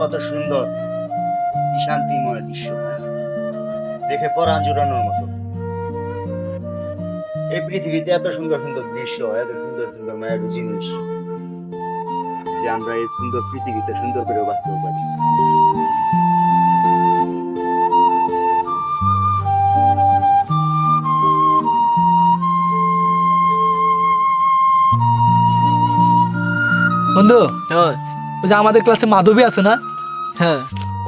কত সুন্দর, কি শান্তিময় দৃশ্য, দেখে পরাণ জুড়ানোর মতো। এই পৃথিবীতে এত সুন্দর সুন্দর দৃশ্য, এত সুন্দর সুন্দর মায়াবী জিনিস, যে আমরা এই সুন্দর পৃথিবীতে সুন্দর করে বাঁচতে পারি। বন্ধু, ওই যে আমাদের ক্লাসে মাধবী আছে না, হ্যাঁ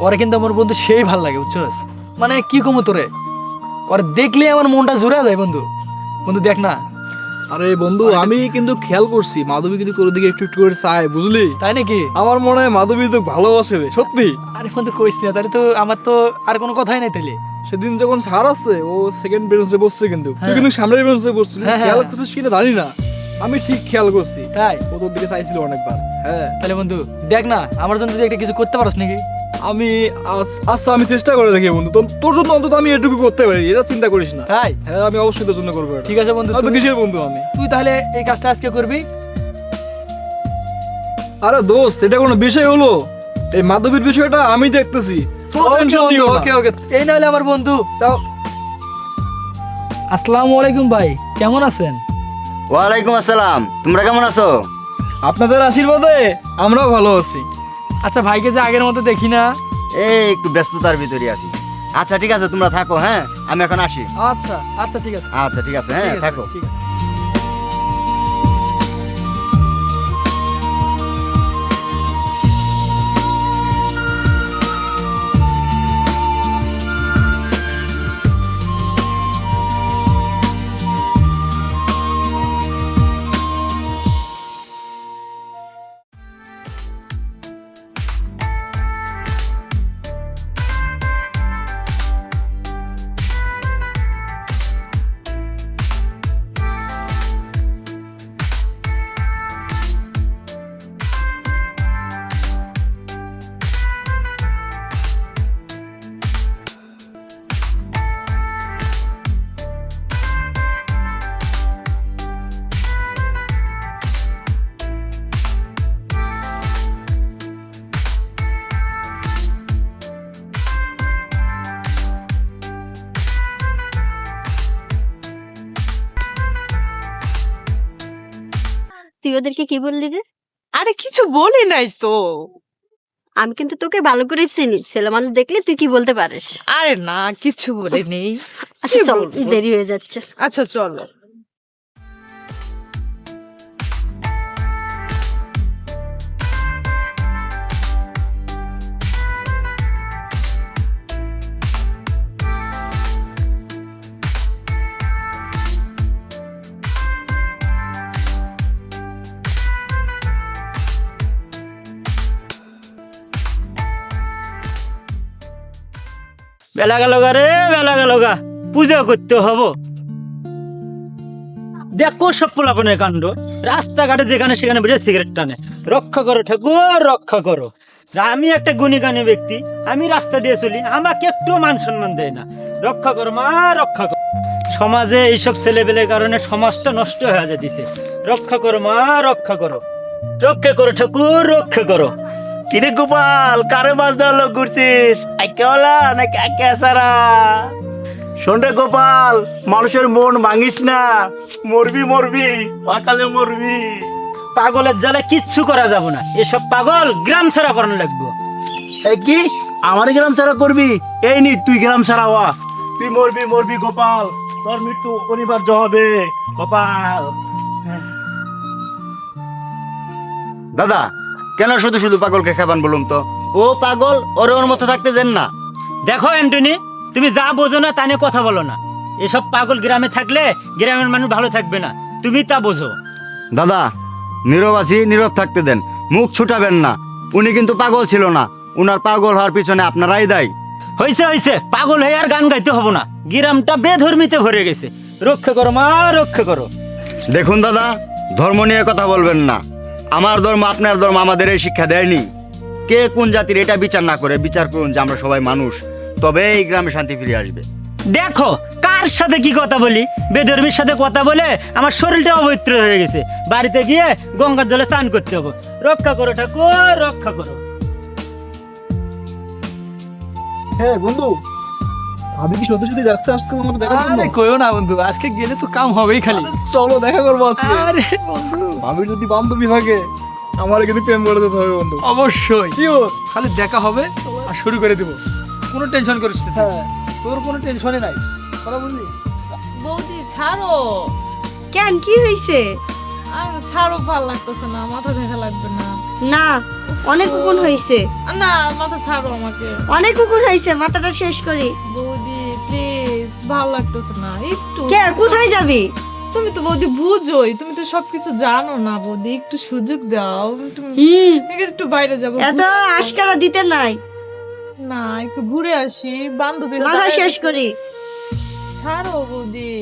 ওরা কিন্তু আমার বন্ধু সেই ভাল লাগে, বুঝছস? মানে কি কমু তোরে, ওরা দেখলে আমার মনটা জুড়ে যায়। বন্ধু বন্ধু দেখ না। আরে বন্ধু, আমি কিন্তু খেয়াল করছি মাধবী কিন্তু তোর দিকে একটু একটু করে চায়, বুঝলি? তাই নাকি? আমার মনে হয় মাধবী তো ভালোবাসে রে, সত্যি। আরে বন্ধু কইস না, তাহলে তো আমার তো আর কোনো কথাই নাই তাইলে। সেদিন যখন স্যার আছে, ও সেকেন্ড বেঞ্চে বসছে, কিন্তু তুই হ্যাঁ। কিন্তু সামনের বেঞ্চে বসছিস। হ্যাঁ, খেয়াল হ্যাঁ। করছিস কিনা জানি না, আমি ঠিক খেয়াল করছি। তাই? ও তোর দিকে চাইছিল অনেকবার। হ্যাঁ, তাহলে বন্ধু দেখ না, আমার জন্য তুই একটা কিছু করতে পারস নাকি? আমি আচ্ছা, আমি চেষ্টা করে দেখি বন্ধু, তোর জন্য অন্তত আমি এটুকু করতে পারি, এটা চিন্তা করিস না। তাই? হ্যাঁ, আমি অবশ্যই তোর জন্য করবো এটা। ঠিক আছে বন্ধু, আর তো কিসের বন্ধু আমি? তুই তাহলে এই কাজটা আজকে করবি। আরে দোস্ত, এটা কোনো বিষয় হলো? এই মাধবীর বিষয়টা আমি দেখতেছি, ওকে ওকে, এই নাহলে আমার বন্ধু। তাও আসসালামু আলাইকুম ভাই, কেমন আছেন? ওয়ালাইকুম আসসালাম, তোমরা কেমন আছো? আপনাদের আশীর্বাদে আমরাও ভালো আছি। আচ্ছা, ভাইকে যে আগের মতো দেখি না। এই একটু ব্যস্ততার ভিতরে আছি। আচ্ছা ঠিক আছে, তোমরা থাকো, হ্যাঁ আমি এখন আসি। আচ্ছা আচ্ছা ঠিক আছে, আচ্ছা ঠিক আছে, হ্যাঁ ঠিক আছে, থাকো। ঠিক আছে। তুই ওদেরকে কি বললি রে? আরে কিছু বলি নাই তো। আমি কিন্তু তোকে ভালো করে চিনি, ছেলে মানুষ দেখলে তুই কি বলতে পারিস। আরে না, কিছু বলি নেই। আচ্ছা কি চল, বলবো? দেরি হয়ে যাচ্ছে। আচ্ছা চলো। বেলা গেল গা রে, বেলা গেল গা, পূজা করতে হবো। দেখো সব পোলাপনের কাণ্ড, রাস্তাঘাটে যেখানে সেখানে বেড়ে সিগারেট টানে। রক্ষা করো ঠাকুর, রক্ষা করো। আমি একটা গুণীগানী ব্যক্তি, আমি রাস্তা দিয়ে চলি, আমাকে একটু মান সম্মান দেয় না। রক্ষা করো মা, রক্ষা করো। সমাজে এইসব ছেলেপেলের কারণে সমাজটা নষ্ট হয়ে যেতেছে। রক্ষা করো মা, রক্ষা করো। রক্ষা করো ঠাকুর, রক্ষা করো। কিরে গোপাল, কারে মাছ ধরার লোক ঘুরছিস? আইকেওয়ালা নাকি আইকে সারা? শোন রে গোপাল, মানুষের মন ভাঙিস না, মরবি মরবি, পাকালে মরবি। পাগলের জালে কিচ্ছু করা যাব না, এসব পাগল গ্রাম ছাড়া করানো লাগবে। এই কি আমার গ্রাম ছাড়া করবি? এই নি তুই গ্রাম ছাড়া হওয়া, তুই মরবি মরবি গোপাল, তোর মৃত্যু অনিবার্য হবে গোপাল। দাদা, কেন শুধু শুধু পাগলকে খাবান বলুন তো? ও পাগল, ওরে ওর মতো থাকতে দেন না। দেখো অ্যান্টনি, তুমি যা বোঝো না তা নিয়ে কথা বলো না। এসব পাগল গ্রামে থাকলে গ্রামের মানুষ ভালো থাকবে না, তুমি তা বোঝো। দাদা, নীরব আছি, নীরব থাকতে দেন, মুখ ছুটাবেন না। উনি কিন্তু পাগল ছিল না, উনার পাগল হওয়ার পিছনে আপনারাই দায়ী। হয়েছে হয়েছে, পাগল হয়ে আর গান গাইতে হবো না, গ্রামটা বেধর্মীতে ভরে গেছে। রক্ষা করো মা, রক্ষা করো। দেখুন দাদা, ধর্ম নিয়ে কথা বলবেন না। আমার ধর্ম আপনার ধর্ম আমাদের এই শিক্ষা দেয়নি। কে কোন জাতির এটা বিচার না করে বিচার করুন যে আমরা সবাই মানুষ, তবে এই গ্রামে শান্তি ফিরে আসবে। দেখো কার সাথে কি কথা বলি, বেধর্মীর সাথে কথা বলে আমার শরীরটা অপবিত্র হয়ে গেছে। বাড়িতে গিয়ে গঙ্গার জলে স্নান করতে হবে। রক্ষা করো ঠাকুর, রক্ষা করো। হ্যাঁ বন্ধু, আমি কি সত্যি সত্যি যাচ্ছে আজকে আমার দেখার জন্য? আরে কইও না বন্ধু, আজকে গেলে তো কাম হবেই খালি। চলো দেখা করবো আজকে। আরে বন্ধু আমি যদি বান্ধবী থাকে আমার কিন্তু প্রেম করে দিতে হবে বন্ধু। অবশ্যই শিওর। খালি দেখা হবে আর শুরু করে দেবো, কোনো টেনশন করিস না। হ্যাঁ তোর কোনো টেনশনই নাই, কথা বুঝলি? বৌদি ছাড়ো, কেন কি হয়েছে? আর ছাড়ো, ভাল লাগতেছে না, মাথা দেখা লাগবে না। না, অনেক উকুন হয়েছে, না মাথা ছাড়ো আমাকে। অনেক উকুন হয়েছে, মাথাটা শেষ করি। বৌদি প্লিজ, ভাল লাগতেছে না একটু। কে কোথায় যাবি? তুমি তো বৌদি বুঝোই, তুমি তো সবকিছু জানো না বৌদি, একটু সুযোগ দাও। তুমি একটু বাইরে যাবো। এত আশকারা দিতে নাই, না একটু ঘুরে আসি, বান্ধবী মাথা শেষ করি। ছাড়ো বৌদি।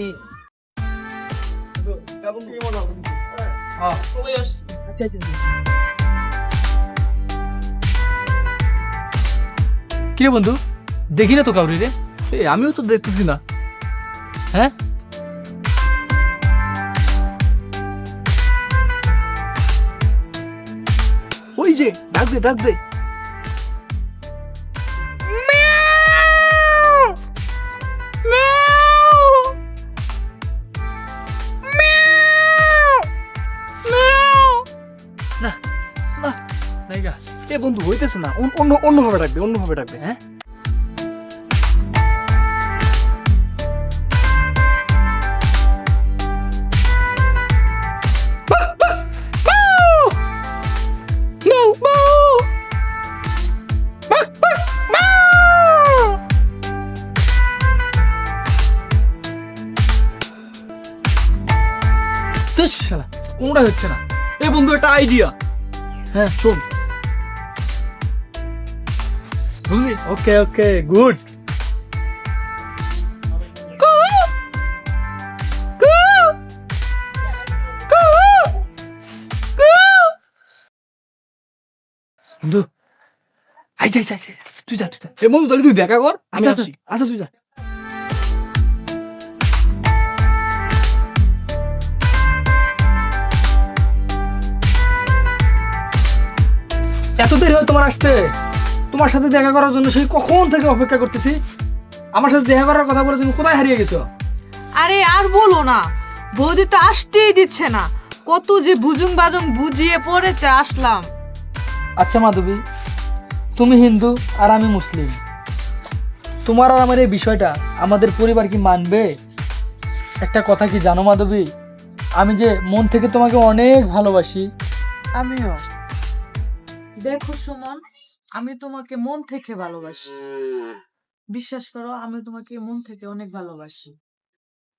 কিরে বন্ধু, দেখি না তো কাউরি রে। এই আমিও তো দেখতেছি না। হ্যাঁ ওই যে ডাক দে ডাক দে। না না নাইগা। এ বন্ধু হইতেছে না, অন্যভাবে ডাকবে, অন্যভাবে ডাকবে। হ্যাঁ কোনটা হচ্ছে না। এ বন্ধু একটা আইডিয়া। হ্যাঁ শোন, বুঝলি? ওকে ওকে গুড। বন্ধু আইসা আইসা আইসা, তুই যা তুই যা। এ বন্ধু তাহলে তুই দেখা কর, আমি আচ্ছা, আসি। আচ্ছা তুই যা। এত দেরি হলো তোমার আসতে? তোমার সাথে দেখা করার জন্য সেই কখন থেকে অপেক্ষা করতেছি। আমার সাথে দেখা করার কথা বলে তুমি কোথায় হারিয়ে গেছো? আরে আর বলো না, বৌদি তো আসতেই দিচ্ছে না, কত যে বুজুং বাজুং বুঝিয়ে পড়েতে আসলাম। আচ্ছা মাধবী, তুমি হিন্দু আর আমি মুসলিম, তোমার আর আমার এই বিষয়টা আমাদের পরিবার কি মানবে? একটা কথা কি জানো মাধবী, আমি যে মন থেকে তোমাকে অনেক ভালোবাসি। আমিও। দেখো সুমন, আমি তোমাকে মন থেকে ভালোবাসি, বিশ্বাস করো, আমি তোমাকে মন থেকে অনেক ভালোবাসি।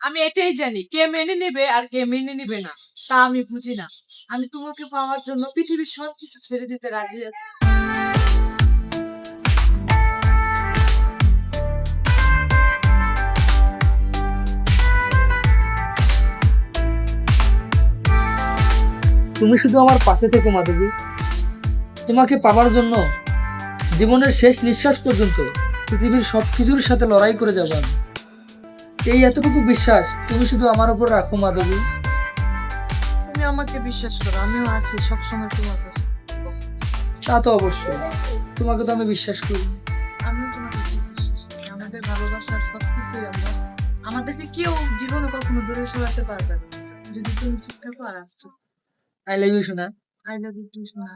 আমি এটাই জানি কে মেনে নেবে আর কে মেনে নেবে না, তা আমি বুঝি না। আমি তোমাকে পাওয়ার জন্য পৃথিবীর সবকিছু ছেড়ে দিতে রাজি আছি। তুমি শুধু আমার পাশে থেকো মাধবী, তোমাকে পাওয়ার জন্য জীবনের শেষ নিঃশ্বাস পর্যন্ত পৃথিবীর সবকিছুর সাথে লড়াই করে যাবো আমি। এই এতটুকু বিশ্বাস তুমি শুধু আমার উপর রাখো মাধবী। তুমি আমাকে বিশ্বাস করো, আমিও আছি সবসময় তোমার পাশে। তা তো অবশ্যই, তোমাকে তো আমি বিশ্বাস করি। আমিও তোমাকে খুব বিশ্বাস করি। আমাদের ভালোবাসার সবকিছুই আমরা, আমাদেরকে কেউ জীবনে কখনো দূরে সরাতে পারবে না যদি তুমি ঠিক থাকো আর আসছো। আই লাভ ইউ সোনা। আই লাভ ইউ টু সোনা।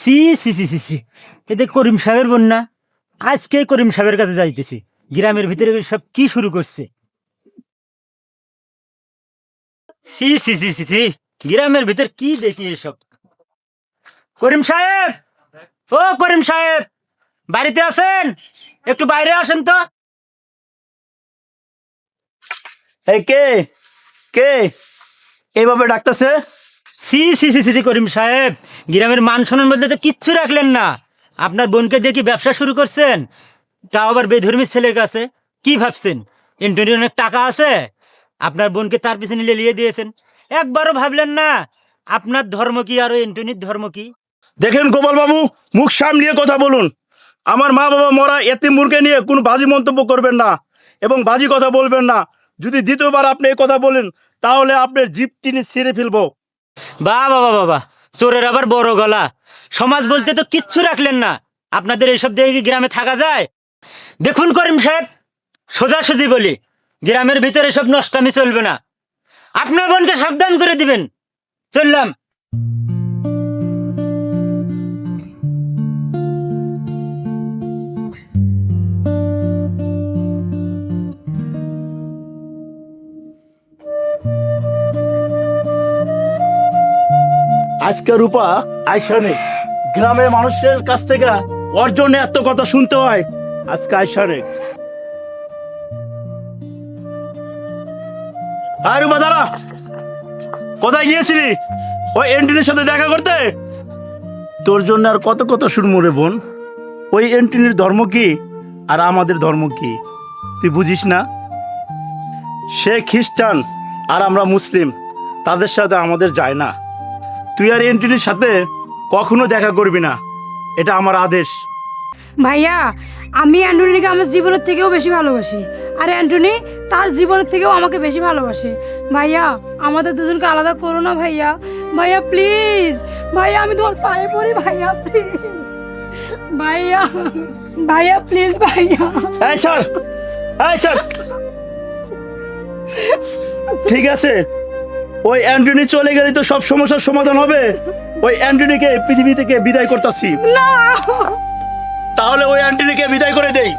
সি সি সি সি সি, এতে করিম সাহেবের বোন না? আজকে করিম সাহেবের কাছে যাইতেছি। গ্রামের ভিতরে সব কি শুরু করছে? সি সি সি সি সি, গ্রামের ভিতর কি দেখি এসব? করিম সাহেব, ও করিম সাহেব, বাড়িতে আছেন? একটু বাইরে আসেন তো। এই কে কে এইভাবে ডাকতেছে? সি সি সি সি সি, করিম সাহেব, গ্রামের মান সম্মান বলতে তো কিচ্ছু রাখলেন না। আপনার বোনকে দেখি ব্যবসা শুরু করছেন, তাও আবার বেধর্মী ছেলের কাছে। কি ভাবছেন এন্টনির অনেক টাকা আছে? আপনার বোনকে তার পিছনে লেলিয়ে দিয়েছেন। একবারও ভাবলেন না আপনার ধর্ম কি আর ওই এন্টনির ধর্ম কি? দেখেন গোপাল বাবু, মুখ সামলিয়ে কথা বলুন। আমার মা বাবা মরা এতিম মুরকে নিয়ে কোনো বাজে মন্তব্য করবেন না এবং বাজে কথা বলবেন না। যদি দ্বিতীয়বার আপনি এই কথা বলেন তাহলে আপনার জিভ টিনে ছিঁড়ে ফেলবো। বাহ বাবা বাবা, চোরের আবার বড় গলা। সমাজ বলতে তো কিচ্ছু রাখলেন না। আপনাদের এইসব দেখে কি গ্রামে থাকা যায়? দেখুন করিম সাহেব, সোজাসুজি বলি, গ্রামের ভিতরে এসব নষ্টামি চলবে না। আপনার বোনকে সাবধান করে দিবেন। চললাম। আজকে রূপা আয়সা নেই, গ্রামের মানুষের কাছ থেকে ওর জন্য এত কথা শুনতে হয়। আজকে আয়সা নেই। আর রূপা দাঁড়া, কোথায় গিয়েছিলি? ওই এন্টনির সাথে দেখা করতে? তোর জন্য আর কত কথা শুনবো রে বোন। ওই এন্টনির ধর্ম কি আর আমাদের ধর্ম কি তুই বুঝিস না? সে খ্রিস্টান আর আমরা মুসলিম, তাদের সাথে আমাদের যায় না। তুই আর এন্টনির সাথে কখনো দেখা করবি না, এটা আমার আদেশ। ভাইয়া, আমি অ্যান্টনিকে আমার জীবনের থেকেও বেশি ভালোবাসি, আর অ্যান্টনি তার জীবনের থেকেও আমাকে বেশি ভালোবাসে। ভাইয়া, আমাদের দুজনকে আলাদা করো না ভাইয়া। ভাইয়া প্লিজ, ভাইয়া আমি তোমার পায়ে পড়ি ভাইয়া, প্লিজ ভাইয়া, ভাইয়া প্লিজ ভাইয়া। এই ছাড়, এই ছাড়। ঠিক আছে, ওই অ্যান্টনি চলে গেলে তো সব সমস্যার সমাধান হবে। ওই অ্যান্টনিকে পৃথিবী থেকে বিদায় করতেছি। না তাহলে ওই অ্যান্টনিকে বিদায় করে দেই,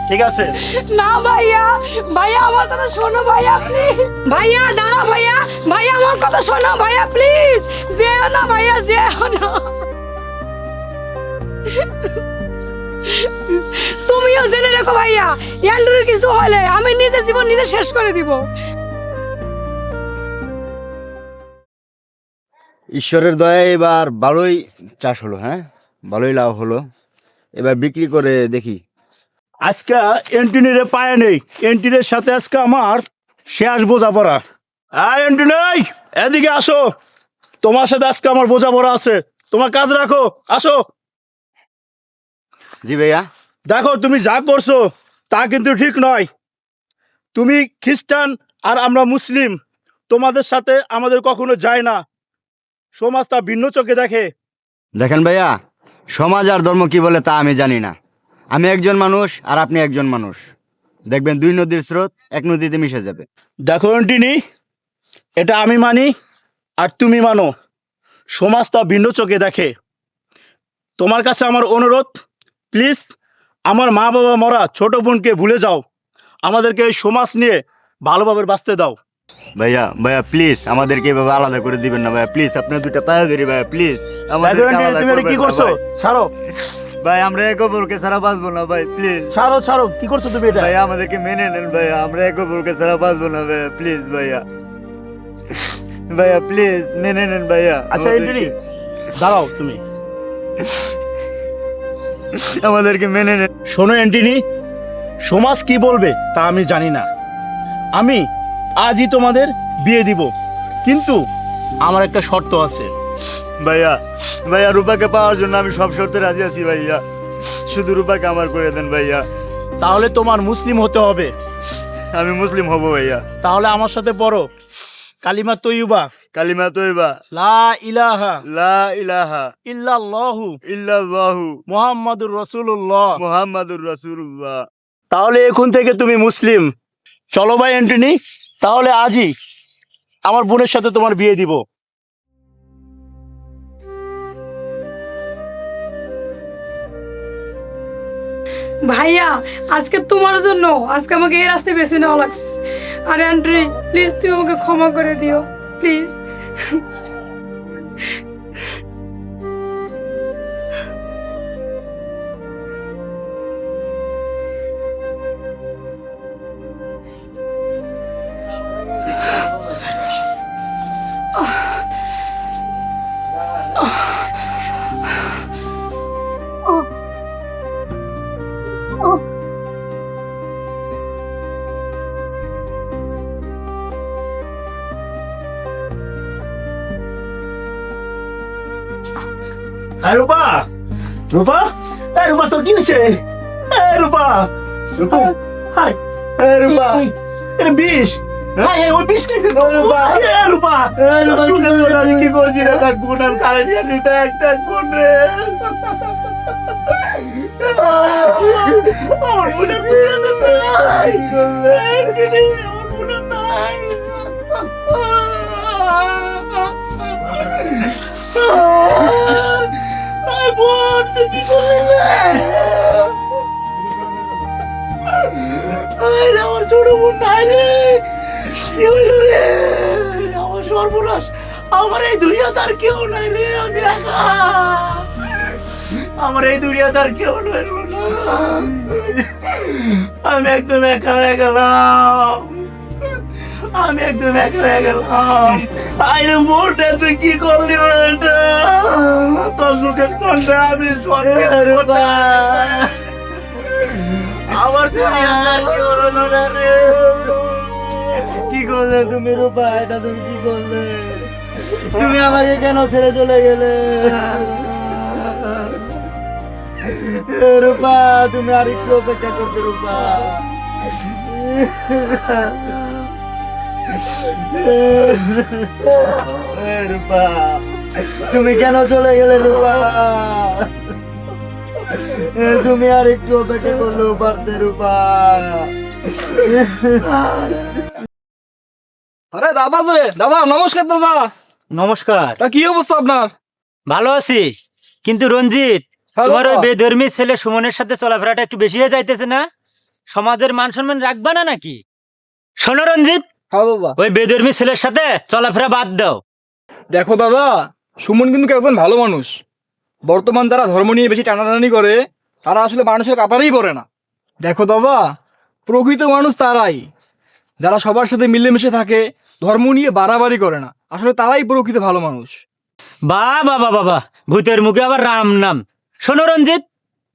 ঠিক আছে? না ভাইয়া, ভাইয়া আমার কথা শোনো ভাইয়া প্লিজ। ভাইয়া দাঁড়া ভাইয়া, ভাইয়া আমার কথা শোনো ভাইয়া প্লিজ। যেও না ভাইয়া, যেও না। তুমিও জেনে রেখো ভাইয়া, অ্যান্ড্রুর কিছু হলে আমি নিজের জীবন নিজে শেষ করে দিব। ঈশ্বরের দয়ায় এবার ভালোই চাষ হলো, হ্যাঁ ভালোই লাভ হলো। এবার বিক্রি করে দেখি। আজকে এন্টনিরে পায়ে নেই, এন্টনির সাথে আজকে আমার শেষ বোঝাপড়া। এন্টনি এদিকে আসো, তোমার সাথে আজকে আমার বোঝাপড়া আছে। তোমার কাজ রাখো, আসো। জি ভাইয়া। দেখো তুমি যা করছো তা কিন্তু ঠিক নয়। তুমি খ্রিস্টান আর আমরা মুসলিম, তোমাদের সাথে আমাদের কখনো যায় না। সমাজ তা ভিন্ন চোখে দেখে। দেখেন ভাইয়া, সমাজ আর ধর্ম কি বলে তা আমি জানি না। আমি একজন মানুষ আর আপনি একজন মানুষ। দেখবেন দুই নদীর স্রোত এক নদীতে মিশে যাবে। দেখো এন্টনি, এটা আমি মানি আর তুমি মানো, সমাজ তা ভিন্ন চোখে দেখে। তোমার কাছে আমার অনুরোধ, প্লিজ আমার মা বাবা মরা ছোট বোনকে ভুলে যাও। আমাদেরকে এই সমাজ নিয়ে ভালোভাবে বাঁচতে দাও। ভাইয়া ভাইয়া প্লিজ আমাদেরকে এভাবে আলাদা করে দিবেন না ভাইয়া, প্লিজ আপনার দুইটা পায়ে ধরি ভাইয়া, প্লিজ দেখো এন্টনি, তুমি এটা কি করছো? ছাড়ো, ভাই আমরা এক অপরকে ছাড়া বাঁচবো না ভাই, প্লিজ ছাড়ো, ছাড়ো। কি করছো তুমি এটা? ভাইয়া আমাদেরকে মেনে নেন ভাইয়া, আমরা এক অপরকে ছাড়া বাঁচবো না ভাইয়া, প্লিজ ভাইয়া, ভাইয়া প্লিজ মেনে নেন ভাইয়া। আচ্ছা এন্টনি দাঁড়াও, তুমি আমাদেরকে মেনে নেন। শোনো এন্টনি, সমাজ কি বলবে তা আমি জানি না। আমি আজই তোমাদের বিয়ে দিব, কিন্তু আমার একটা শর্ত আছে। ভাইয়া ভাইয়া রূপাকে পাওয়ার জন্য আমি সব শর্তে রাজি আছি ভাইয়া, শুধু রূপাকে আমার করে দেন ভাইয়া। তাহলে তোমার মুসলিম হতে হবে। আমি মুসলিম হব ভাইয়া। তাহলে আমার সাথে পড়ো কালিমা তৈয়বা, কালিমা তৈবা লা ইলাহা লা ইলাহা ইল্লাল্লাহু ইল্লাল্লাহু মুহাম্মাদুর রাসূলুল্লাহ। মুহাম্মাদুর রাসূলুল্লাহ। তাহলে এখন থেকে তুমি মুসলিম। চলো ভাই এন্টনি, তাহলে আজই আমার বোনের সাথে তোমার বিয়ে দিব। ভাইয়া আজকে তোমার জন্য আজকে আমাকে এই রাস্তায় বেছে নেওয়া লাগছে। আর অ্যান্ড্রি প্লিজ তুমি আমাকে ক্ষমা করে দিও প্লিজ। রূপা, রূপা, রূপা তোর কি হয়েছে? রূপা, রূপা, হাই, রূপা, এটা বিষ। ওই বিষ খাইছে রূপা, রূপা, কি করছি রে? তার গুণ আর কারে দিয়েছি, দেখ দেখ গুণ রে। আমার বোনের নাই, আমার বোনের নাই। বোন তুই কি করলি রে? আমার ছোট বোন নাই রে, কি হইল রে? আমার সর্বনাশ, আমার এই দুনিয়াতে আর কেউ নাই রে, আমি একা। আমার এই দুনিয়াতে আর কেউ নাই রে, আমি একদম একা হয়ে গেলাম, আমি একদম একা হয়ে গেলাম। আইরে বোনটা তুই কি করলি বেটা? তোর সুখের চলটা আমি আমার দুনিয়াদার কেউ হলো না রে। কি করলে তুমি রূপা? এটা তুমি কি করলে? তুমি আমাকে কেন ছেড়ে চলে গেলে? রূপা তুমি আর একটু অপেক্ষা করতে রূপা। রূপা তুমি কেন চলে গেলে রূপা? তুমি আর একটু অপেক্ষা করলেও পারতে রূপা। আরে দাদা যে, দাদা নমস্কার দাদা। নমস্কার। তা কি অবস্থা আপনার? ভালো আছি, কিন্তু রঞ্জিত হ্যালো তোমার ওই বাবা। বেধর্মী ছেলে সুমনের সাথে চলাফেরাটা একটু বেশি হয়ে যাইতেছে না? সমাজের মান সম্মান রাখবা না নাকি? শোনো রঞ্জিত, হ্যাঁ বাবা। ওই বেধর্মী ছেলের সাথে চলাফেরা বাদ দাও। দেখো দাদা, সুমন কিন্তু একজন ভালো মানুষ। বর্তমান যারা ধর্ম নিয়ে বেশি টানাটানি করে তারা আসলে মানুষের কাতারেই পড়ে না। দেখো দাদা, প্রকৃত মানুষ তারাই যারা সবার সাথে মিলেমিশে থাকে, ধর্ম নিয়ে বাড়াবাড়ি করে না, আসলে তারাই প্রকৃত ভালো মানুষ। বাবা বাবা, ভূতের মুখে আবার রাম নাম। শোনো রঞ্জিত,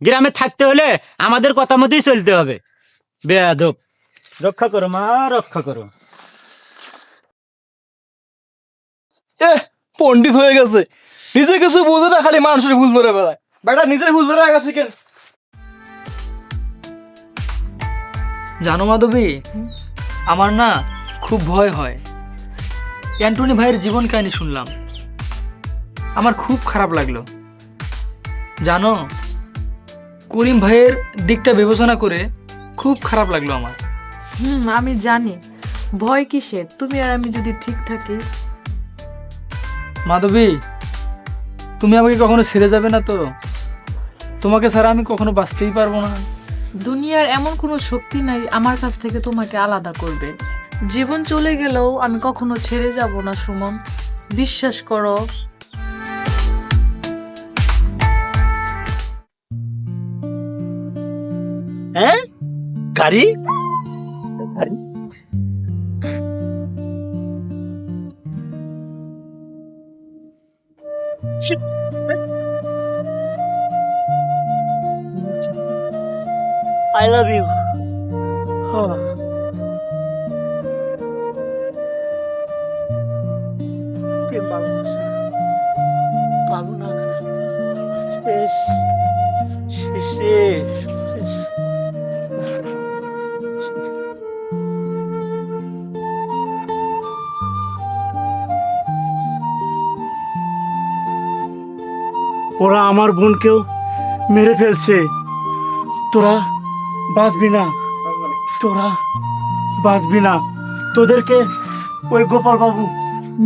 গ্রামে থাকতে হলে আমাদের কথা মতোই চলতে হবে। বেয়াদব, রক্ষা করো মা, রক্ষা করো। পণ্ডিত হয়ে গেছে, নিজে কিছু বোঝে না, খালি মানুষের ভুল ধরে বেড়ায়। বেটা নিজের ভুল ধরে গেছে কেন? জানো মাধবী, আমার না খুব ভয় হয়। অ্যান্টনি ভাইয়ের জীবন কাহিনী শুনলাম, আমার খুব খারাপ লাগলো। জানো, করিম ভাইয়ের দিকটা বিবেচনা করে খুব খারাপ লাগলো আমার। আমি জানি, ভয় কিসের? তুমি আর আমি যদি ঠিক থাকি। মাধবী, তুমি আমাকে কখনো ছেড়ে যাবে না তো? তোমাকে ছাড়া আমি কখনো বাঁচতেই পারবো না। দুনিয়ার এমন কোনো শক্তি নাই আমার কাছ থেকে তোমাকে আলাদা করবে। জীবন চলে গেলেও আমি কখনো ছেড়ে যাব না সুমন, বিশ্বাস করো। হ্যাঁ, গাড়ি I love you. প্রেম ভালোবাসা কারণ শেষ শেষ শেষ। ওরা আমার বোনকেও মেরে ফেলছে। তোরা বাঁচবি না, তোরা বাঁচবি না, তোদেরকে ওই গোপাল বাবু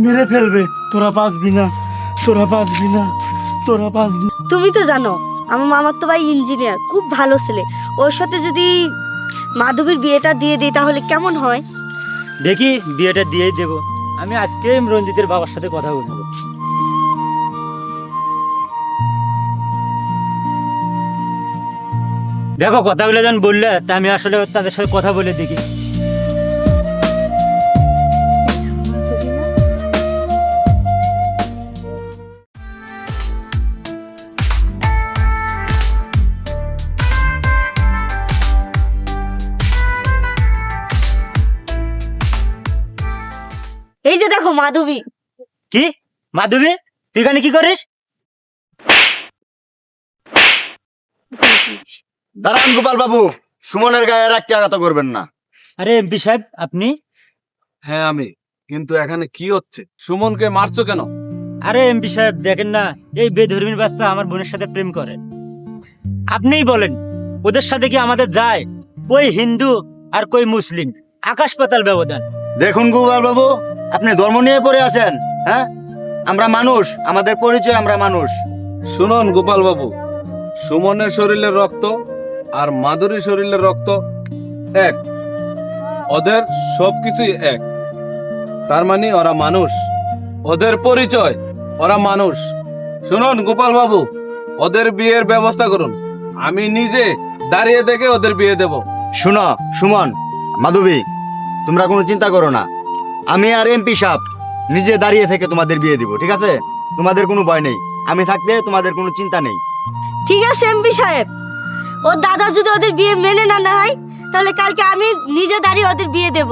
মেরে ফেলবে। তোরা বাঁচবি না, তোরা বাঁচবি না, তোরা বাঁচবি। তুমি তো জানো আমার মামার তো ভাই ইঞ্জিনিয়ার, খুব ভালো ছেলে। ওর সাথে যদি মাধবীর বিয়েটা দিয়ে দিই তাহলে কেমন হয়? দেখি বিয়েটা দিয়েই দেবো। আমি আজকে রঞ্জিতের বাবার সাথে কথা বলবো। দেখো কথাগুলো যখন বললে, তা আমি আসলে তাদের সাথে কথা বলে দেখি। এই যে দেখো মাধবী। কি মাধবী, তুই এখানে কি করিস? দাঁড়ান গোপাল বাবু, সুমনের গায়ে আর একটা আঘাত করবেন না। আরে এমপি সাহেব আপনি? হ্যাঁ আমি। কিন্তু এখানে কি হচ্ছে? সুমনকে মারছো কেন? আরে এমপি সাহেব দেখেন না, এই বেধর্মীর বাচ্চা আমার বোনের সাথে প্রেম করে। আপনিই বলেন ওদের সাথে কি আমাদের যায়? কই হিন্দু আর কই মুসলিম, আকাশ পাতাল ব্যবধান। দেখুন গোপাল বাবু, আপনি ধর্ম নিয়ে পড়ে আছেন। হ্যাঁ, আমরা মানুষ, আমাদের পরিচয় আমরা মানুষ। শুনুন গোপাল বাবু, সুমনের শরীরের রক্ত আর মাধুরীর শরীরের রক্ত এক, ওদের সবকিছুই এক। তার মানে ওরা মানুষ, ওদের পরিচয় ওরা মানুষ। শুনুন গোপাল বাবু, ওদের বিয়ের ব্যবস্থা করুন। আমি নিজে দাঁড়িয়ে থেকে ওদের বিয়ে দেব। শুনো সুমন, মাধবী, তোমরা কোনো চিন্তা করো না। আমি আর এমপি সাহেব নিজে দাঁড়িয়ে থেকে তোমাদের বিয়ে দিব, ঠিক আছে? তোমাদের কোনো ভয় নেই, আমি থাকতে তোমাদের কোনো চিন্তা নেই। ঠিক আছে এমপি সাহেব, ওর দাদা যদি ওদের বিয়ে মেনে না নেয় তাহলে কালকে আমি নিজে দাঁড়িয়ে ওদের বিয়ে দেব।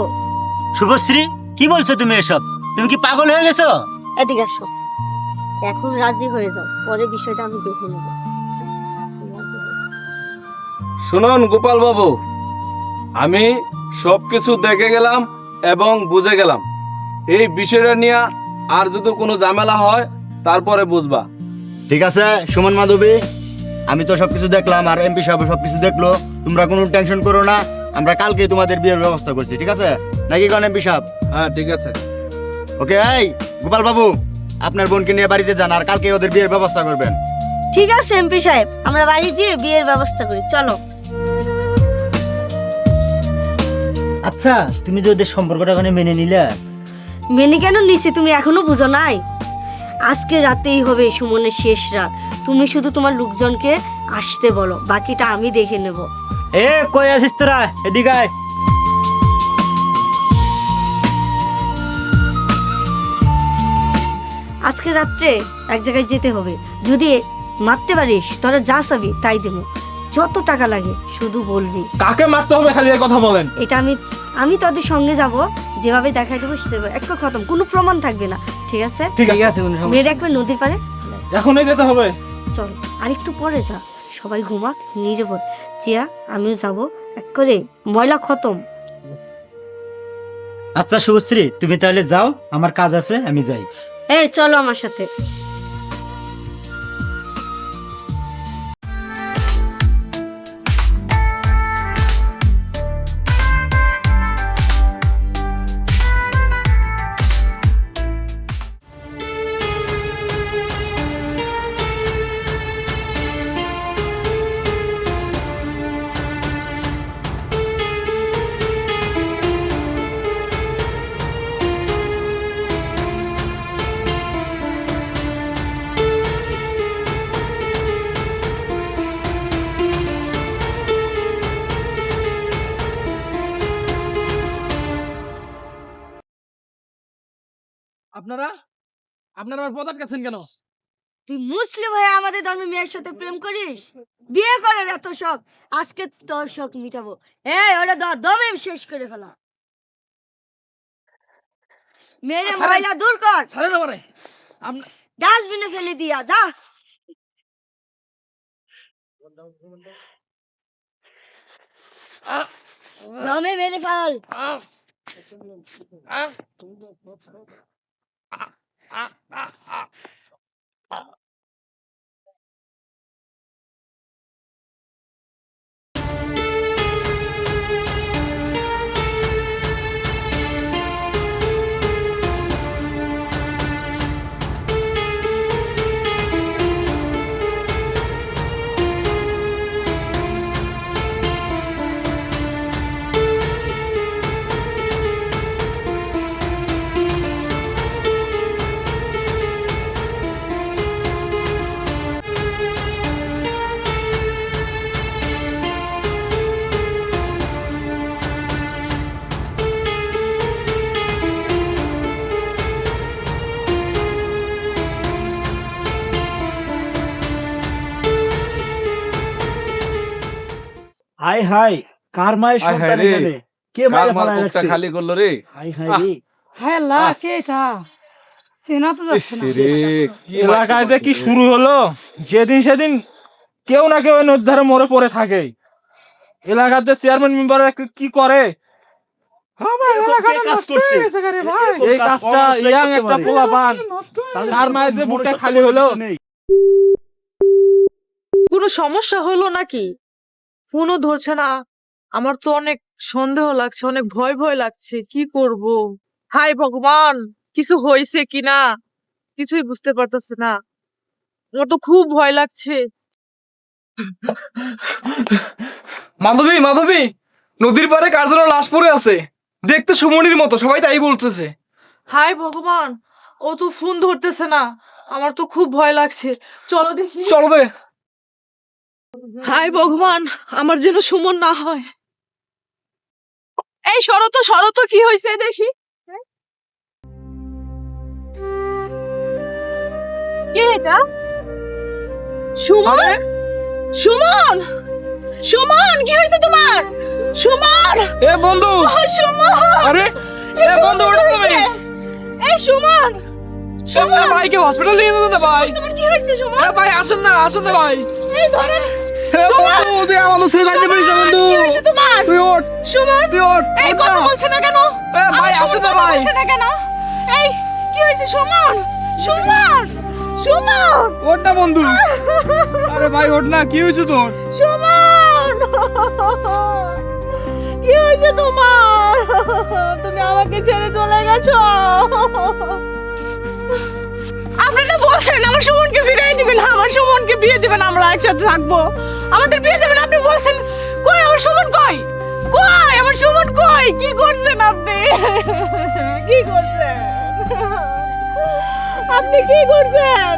শুভশ্রী, কি বলছো তুমি এসব? তুমি কি পাগল হয়ে গেছো? এদিকে আসো, এখন রাজি হয়ে যাও, পরে বিষয়টা আমি দেখে নেব। শুনুন গোপাল বাবু, আমি সবকিছু দেখে গেলাম এবং বুঝে গেলাম। এই বিষয়টা নিয়ে আর যদি কোনো ঝামেলা হয় তারপরে বুঝবা। ঠিক আছে সুমন, মাধবী, আমি তো সবকিছু দেখলাম আর এমপি সাহেব সবকিছু দেখলো। তোমরা কোনো টেনশন করো না, আমরা কালকে তোমাদের বিয়ের ব্যবস্থা করছি, ঠিক আছে? নাকি কোন এমপি সাহেব? হ্যাঁ ঠিক আছে। ওকে। এই গোপাল বাবু, আপনার বোনকে নিয়ে বাড়িতে যান আর কালকে ওদের বিয়ের ব্যবস্থা করবেন। ঠিক আছে এমপি সাহেব, আমরা বাড়ি গিয়ে বিয়ের ব্যবস্থা করি, চলো। আচ্ছা, তুমি যে ওদের সম্পর্কটা ওখানে মেনে নিলে? মেনে কেন নিছি তুমি এখনো বুঝো নাই? আজকে রাতেই হবে সুমনের শেষ রাত। তুমি শুধু তোমার লোকজনকে আসতে বলো, বাকিটা আমি দেখে নেব। এ কই আছিস তোরা? এদিকে আয়। আজকে রাত্রে এক জায়গায় যেতে হবে, যদি মারতে পারিস তোরা যা চাবি তাই দেবো, যত টাকা লাগে শুধু বলবি। কাকে মারতে হবে খালি এর কথা বলেন। এটা আমি তোদের সঙ্গে যাব, যেভাবে দেখাই দেবো সেভাবে একটা খতম, কোনো প্রমাণ থাকবে না, ঠিক আছে? ঠিক আছে, মেয়ের একবার নদীর পারে এখনই যেতে হবে। চল, আরেকটু পরে যা, সবাই ঘুমাক নিরাপদ। জিয়া আমিও যাব, এক করে ময়লা খতম। আচ্ছা শুভশ্রী, তুমি তাহলে যাও, আমার কাজ আছে, আমি যাই। এই চলো আমার সাথে। আপনারা আমার পথ আটকাচ্ছেন কেন? তুই মুসলিম হয়ে আমাদের ধর্মের মেয়ের সাথে প্রেম করিস, বিয়ে করার এত শখ, আজকে তোর শখ মিটাবো। এই ওরা দমে শেষ করে ফেলা, মেরে ময়লা দূর কর, ছাড়েন আমারে। ডাস্টবিনে ফেলে দিয়া যা। দমে মেরে ফেল। হাই হাই কার মায়ের হায় হায় সন্তান রে। এখানে কে কার মায়ের মার ফালায় বুকটা রাখছে খালি করলো রে হাই হাই রে হ্যাঁ লা কে এটা চেনা তো যাচ্ছে না রে কি এলাকায় যে কি শুরু হলো, যেদিন সেদিন কেউ না কেউ এই নদীর ধারে মরে পড়ে থাকে। এলাকার যে চেয়ারম্যান মেম্বার কি করে, কে কাজ করছে এই কাজটা ইয়াং একটা পোলা পান, তার মায়ের যে বুকটা খালি হলো। কোনো সমস্যা হলো নাকি? ফোনও ধরছে না। আমার তো অনেক সন্দেহ লাগছে, অনেক ভয় ভয় লাগছে। কি করব? হায় ভগবান, কিছু হয়েছে কিনা কিছুই বুঝতে পারতেছে না। আমার তো খুব ভয় লাগছে। মাধবী, মাধবী, নদীর পাড়ে কার যেন লাশ পড়ে আছে, দেখতে সুমনির মতো, সবাই তাই বলতেছে। হায় ভগবান, ও তো ফোন ধরতেছে না। আমার তো খুব ভয় লাগছে। চলো দেখি। চলো দে। হায় ভগবান, আমার যেন সুমন না হয়। এই শরত, শরত, কি হয়েছে দেখি। কে এটা? সুমন, সুমন, সুমন, কি হয়েছে তোমার? সুমন, এ বন্ধু, ও সুমন, আরে এ বন্ধু, ওটা তুমি? এই সুমন, সুমন, ভাইকে হসপিটাল নিয়ে যেতে ভাই। তোমার কি হয়েছে সুমন? ভাই আসেন না, আসেন না ভাই। এই ধরেন। বন্ধু, তুই আমাদের ছেড়ে যাইতে পারিস না বন্ধু। কি হয়েছে তোমার? তুই ওঠ, সুমন, তুই ওঠ। এই কথা বলছে না কেন? ভাই আমার আসেন সুমন না কথা ভাই। বলছে না কেন? এই কি হয়েছে সুমন? সুমন, সুমন, ওঠ না বন্ধু। আরে ভাই ওঠ না, কি হয়েছে তোর? সুমন, কি হয়েছে তোমার? তুমি আমাকে ছেড়ে চলে গেছো। আপনারা বলছেন আমার সুমনকে ফিরিয়ে দিবেন, আমার সুমনকে বিয়ে দিবেন, আমরা একসাথে থাকবো, আমাদের বিয়ে দেবেন। আপনি বলছেন কই আমার সুমন, কই কই আমার সুমন, কই? কি করছেন আপনি? কি করছেন আপনি? কি করছেন?